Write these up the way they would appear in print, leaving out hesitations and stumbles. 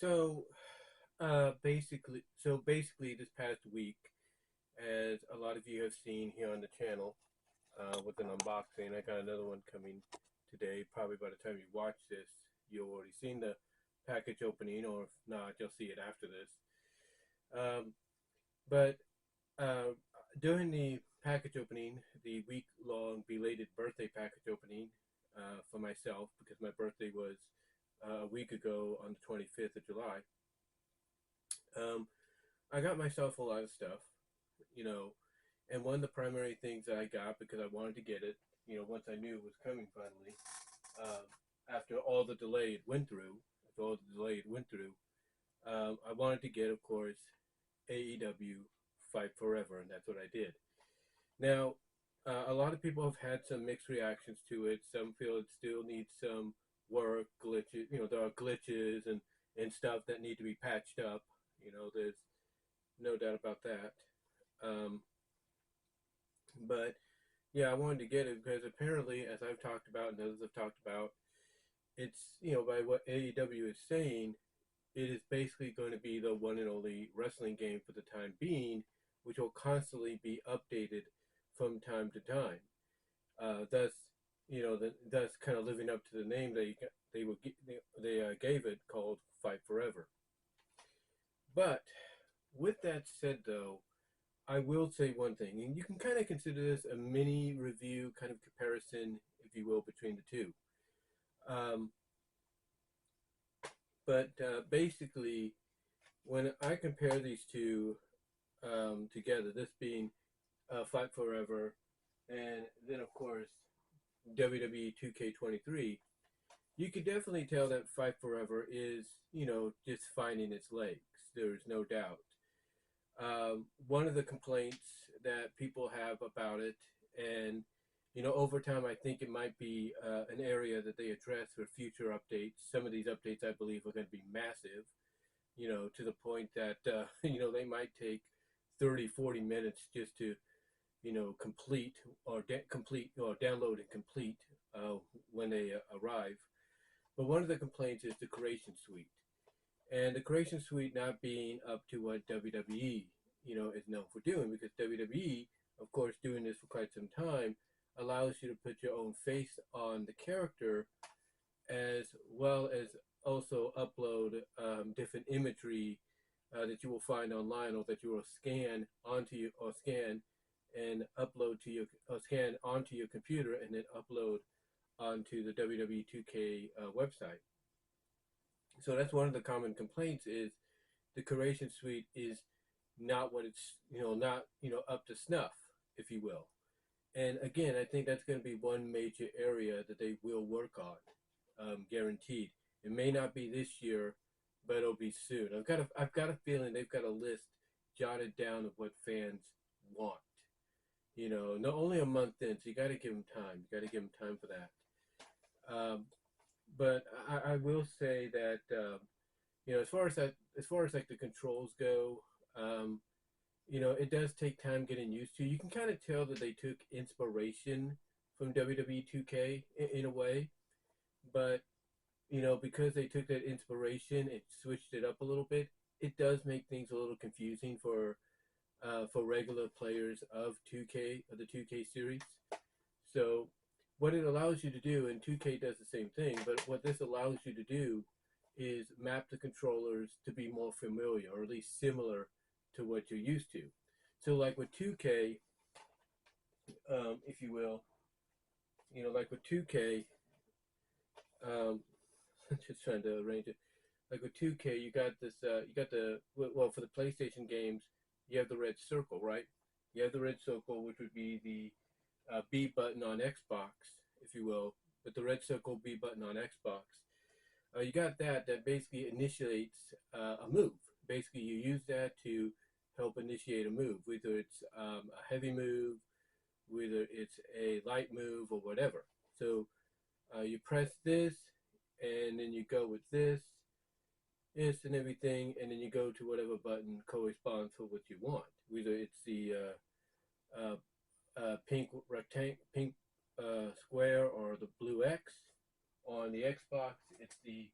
So, basically, this past week, as a lot of you have seen here on the channel, with an unboxing, I got another one coming today. Probably by the time you watch this, you'll already seen the package opening, or if not, you'll see it after this. But during the package opening, the week-long belated birthday package opening for myself, because my birthday was a week ago on the 25th of July. I got myself a lot of stuff, you know, and one of the primary things that I got because I wanted to get it, once I knew it was coming finally, after all the delay it went through, I wanted to get, of course, AEW Fight Forever, and that's what I did. Now, a lot of people have had some mixed reactions to it. Some feel it still needs some work, glitches. There are glitches and stuff that need to be patched up. There's no doubt about that. Um, but yeah, I wanted to get it because apparently, as I've talked about and others have talked about, it's, by what AEW is saying, it is basically going to be the one and only wrestling game for the time being, which will constantly be updated from time to time. Thus, thus kind of living up to the name they gave it, called Fight Forever. But with that said, though, I will say one thing, and you can kind of consider this a mini review, kind of comparison, if you will, between the two. Um, but basically, when I compare these two together, this being Fight Forever, and then of course WWE 2K23, you could definitely tell that Fight Forever is, just finding its legs. There's no doubt. One of the complaints that people have about it, and over time, I think it might be an area that they address for future updates. Some of these updates, I believe, are going to be massive, to the point that, they might take 30, 40 minutes just to, complete or download and complete when they arrive. But one of the complaints is the Creation Suite. And the Creation Suite not being up to what WWE, is known for doing, because WWE, of course, doing this for quite some time, allows you to put your own face on the character, as well as also upload different imagery that you will find online, or that you will scan and upload to your, or scan onto your computer and then upload onto the WWE 2K website. So that's one of the common complaints, is the Curation Suite is not what it's, not, up to snuff, if you will. And again, I think that's going to be one major area that they will work on, guaranteed. It may not be this year, but it'll be soon. I've got a feeling they've got a list jotted down of what fans want. Not only a month in, so you got to give them time. You got to give them time for that. But I will say that as far as like the controls go, it does take time getting used to. You can kind of tell that they took inspiration from WWE 2K in a way, but because they took that inspiration and switched it up a little bit, it does make things a little confusing for regular players of 2K, of the 2K series. So what it allows you to do, and 2K does the same thing, but what this allows you to do is map the controllers to be more familiar, or at least similar to what you're used to. So like with 2K, if you will, like with 2K, just trying to arrange it. Like with 2K, you got this, for the PlayStation games, you have the red circle, right? You have the red circle, which would be the B button on Xbox, if you will, but the red circle B button on Xbox. You got that basically initiates a move. Basically, you use that to help initiate a move, whether it's a heavy move, whether it's a light move, or whatever. So you press this, and then you go with this and everything, and then you go to whatever button corresponds to what you want. Whether it's the pink square, or the blue X. On the Xbox, it's the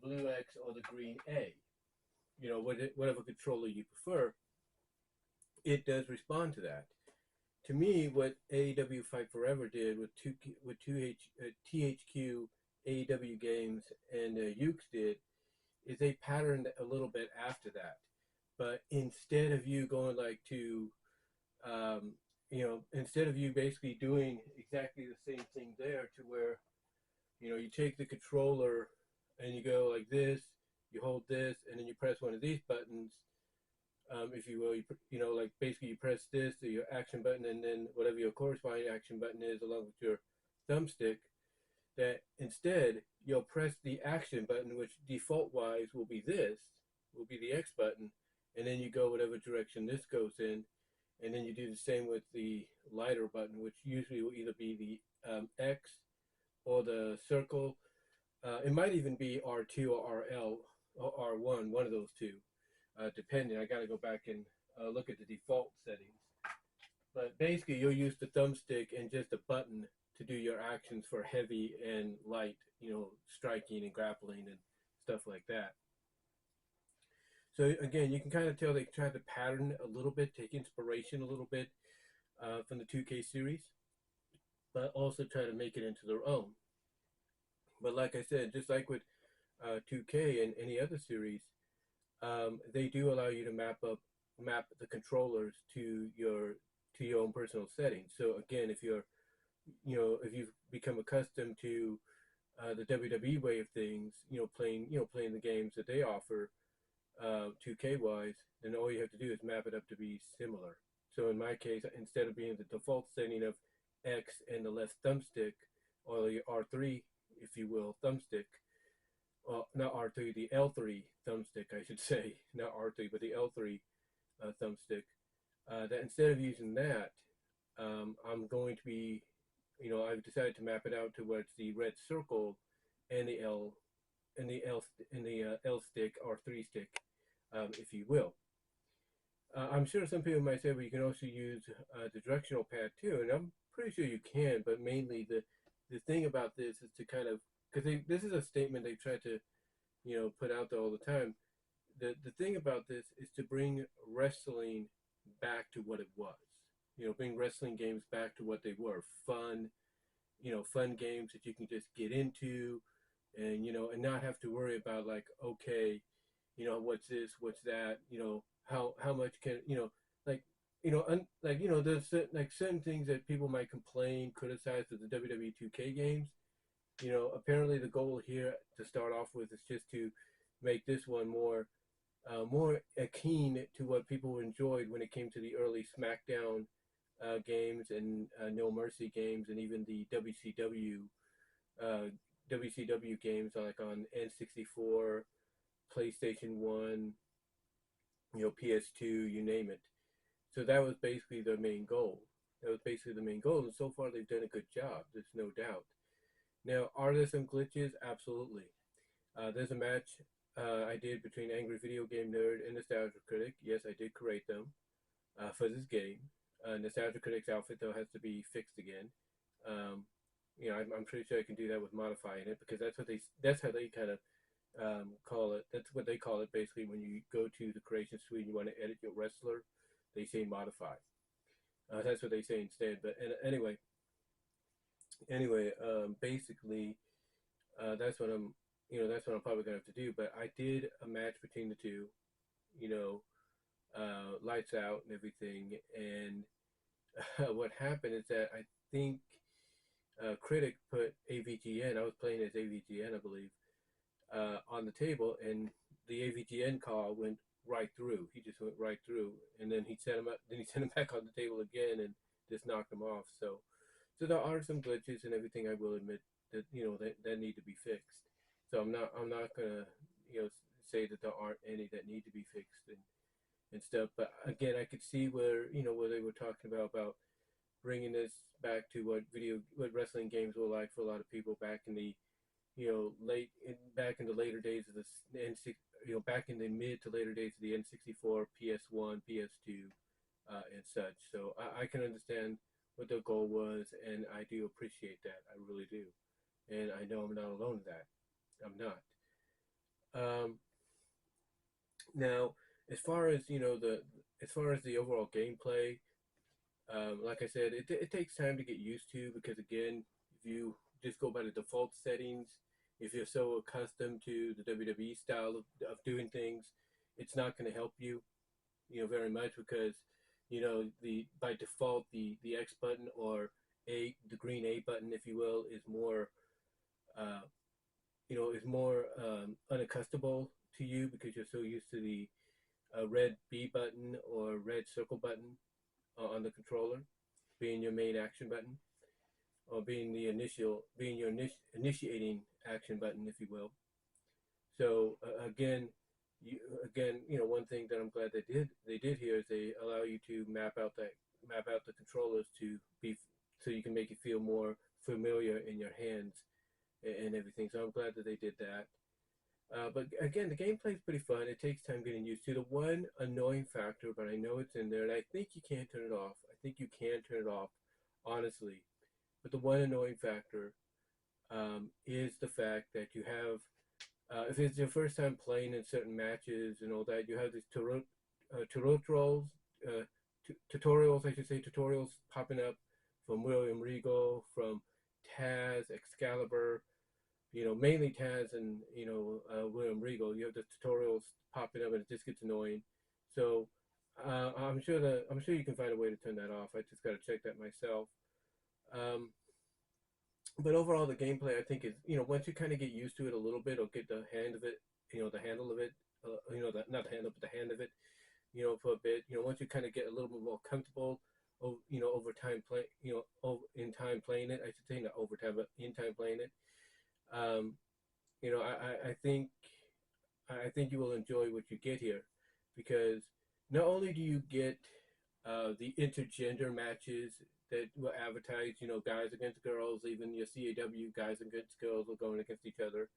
blue X or the green A. Whatever controller you prefer, it does respond to that. To me, what AEW Fight Forever did with THQ AEW games and Ukes did is they patterned a little bit after that. But instead of you going like to, instead of you basically doing exactly the same thing there, to where you take the controller and you go like this, you hold this, and then you press one of these buttons, if you will. Like basically you press this, your action button, and then whatever your corresponding action button is, along with your thumbstick. That instead you'll press the action button, which default wise will be the X button, and then you go whatever direction this goes in, and then you do the same with the lighter button, which usually will either be the X or the circle. It might even be R2 or RL or R1, one of those two, depending. I got to go back and look at the default settings. But basically, you'll use the thumbstick and just a button to do your actions for heavy and light, striking and grappling and stuff like that. So again, you can kind of tell they tried to pattern a little bit, take inspiration a little bit from the 2K series, but also try to make it into their own. But like I said, just like with 2K and any other series, they do allow you to map the controllers to your own personal settings. So again, if you've become accustomed to the WWE way of things, playing the games that they offer, 2K wise, then all you have to do is map it up to be similar. So in my case, instead of being the default setting of X and the left thumbstick, or the R3, if you will, thumbstick, not R3, the L3 thumbstick, I should say, not R3, but the L3 thumbstick, that instead of using that, I'm going to be, I've decided to map it out to where it's the red circle and the L stick or 3 stick, if you will. I'm sure some people might say, well, you can also use the directional pad too, and I'm pretty sure you can. But mainly the thing about this is to kind of, because this is a statement they try to put out there all the time. The thing about this is to bring wrestling back to what it was. Bring wrestling games back to what they were. Fun, fun games that you can just get into, and and not have to worry about like, okay, what's this, what's that, how much can, like, there's certain things that people might complain, criticize with the WWE 2K games. Apparently the goal here to start off with is just to make this one more keen to what people enjoyed when it came to the early SmackDown games and No Mercy games, and even the WCW games like on N64, PlayStation 1, PS2, you name it. So that was basically their main goal. And so far they've done a good job. There's no doubt. Now, are there some glitches? Absolutely. There's a match I did between Angry Video Game Nerd and Nostalgia Critic. Yes, I did create them for this game. Nostalgia Critic's outfit, though, has to be fixed again. I'm pretty sure I can do that with modifying it, because that's how they kind of call it. That's what they call it basically when you go to the creation suite and you want to edit your wrestler. They say modify. That's what they say instead. But anyway, basically, that's what I'm probably gonna have to do. But I did a match between the two, lights out and everything. And what happened is that I think Critic put AVGN. I was playing as AVGN, I believe, on the table, and the AVGN call went right through. He just went right through, and then he sent him up. Then he sent him back on the table again, and just knocked him off. So there are some glitches and everything. I will admit that that need to be fixed. So I'm not gonna say that there aren't any that need to be fixed and stuff. But again, I could see where where they were talking about bringing this back to what wrestling games were like for a lot of people back in the back in the later days of this N6, back in the mid to later days of the N64, PS1, PS2, and such. So I can understand what their goal was, and I do appreciate that. I really do. And I know I'm not alone in that. I'm not. Um, Now, as far as as far as the overall gameplay, like I said, it takes time to get used to because again, if you just go by the default settings, if you're so accustomed to the WWE style of doing things, it's not going to help you, very much because, the by default the X button or the green A button, if you will, is more uh, is more unaccountable to you because you're so used to the red B button or red circle button on the controller being your main action button or being your initiating action button, if you will. So one thing that I'm glad they did here is they allow you to map out the controllers to be so you can make it feel more familiar in your hands and everything. So I'm glad that they did that. But again, the gameplay is pretty fun. It takes time getting used to. The one annoying factor, but I know it's in there, and I think you can turn it off. I think you can turn it off, honestly. But the one annoying factor is the fact that you have, if it's your first time playing in certain matches and all that, you have these tutorials, tutorials, I should say, tutorials popping up from William Regal, from Taz, Excalibur, mainly Taz and William Regal. You have the tutorials popping up, and it just gets annoying. So I'm sure you can find a way to turn that off. I just got to check that myself. Um, but overall, the gameplay I think is once you kind of get used to it a little bit or get the hand of it, the handle of it, not the handle but the hand of it, for a bit. Once you kind of get a little bit more comfortable, over time in time playing it, I should say, not over time, but in time playing it. Um, I think you will enjoy what you get here because not only do you get the intergender matches that will advertise, guys against girls, even your CAW guys against girls are going against each other,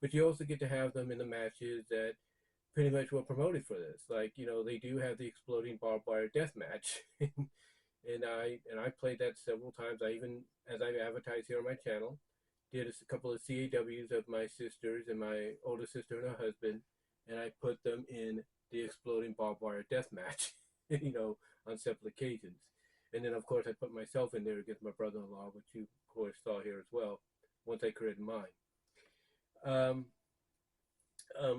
but you also get to have them in the matches that pretty much were promoted for this. Like, they do have the exploding barbed wire death match. And I played that several times. I even, as I advertised here on my channel, did a couple of CAWs of my sisters and my older sister and her husband, and I put them in the exploding barbed wire death match, on several occasions. And then, of course, I put myself in there against my brother-in-law, which you, of course, saw here as well, once I created mine. Um,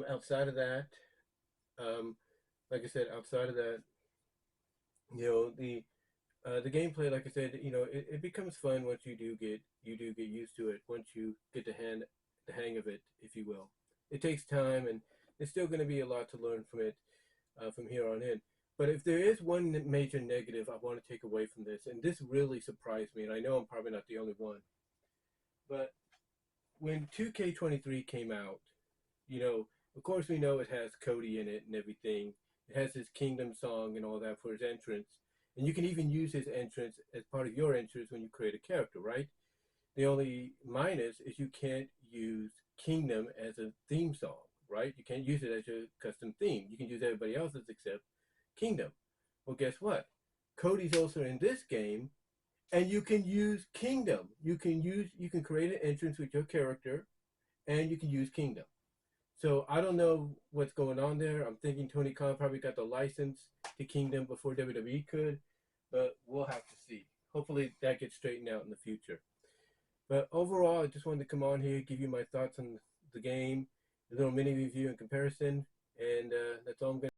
Outside of that, um, like I said, outside of that, you know, the gameplay, like I said, it becomes fun once you do get used to it. Once you get the hang of it, if you will. It takes time, and there's still going to be a lot to learn from it from here on in. But if there is one major negative I want to take away from this, and this really surprised me, and I know I'm probably not the only one, but when 2K23 came out, of course we know it has Cody in it and everything. It has his Kingdom song and all that for his entrance. And you can even use his entrance as part of your entrance when you create a character, right? The only minus is you can't use Kingdom as a theme song, right? You can't use it as your custom theme. You can use everybody else's except Kingdom. Well, guess what? Cody's also in this game, and you can use Kingdom. You can create an entrance with your character, and you can use Kingdom. So I don't know what's going on there. I'm thinking Tony Khan probably got the license to Kingdom before WWE could, but we'll have to see. Hopefully that gets straightened out in the future. But overall, I just wanted to come on here, give you my thoughts on the game, a little mini review and comparison, and that's all I'm going to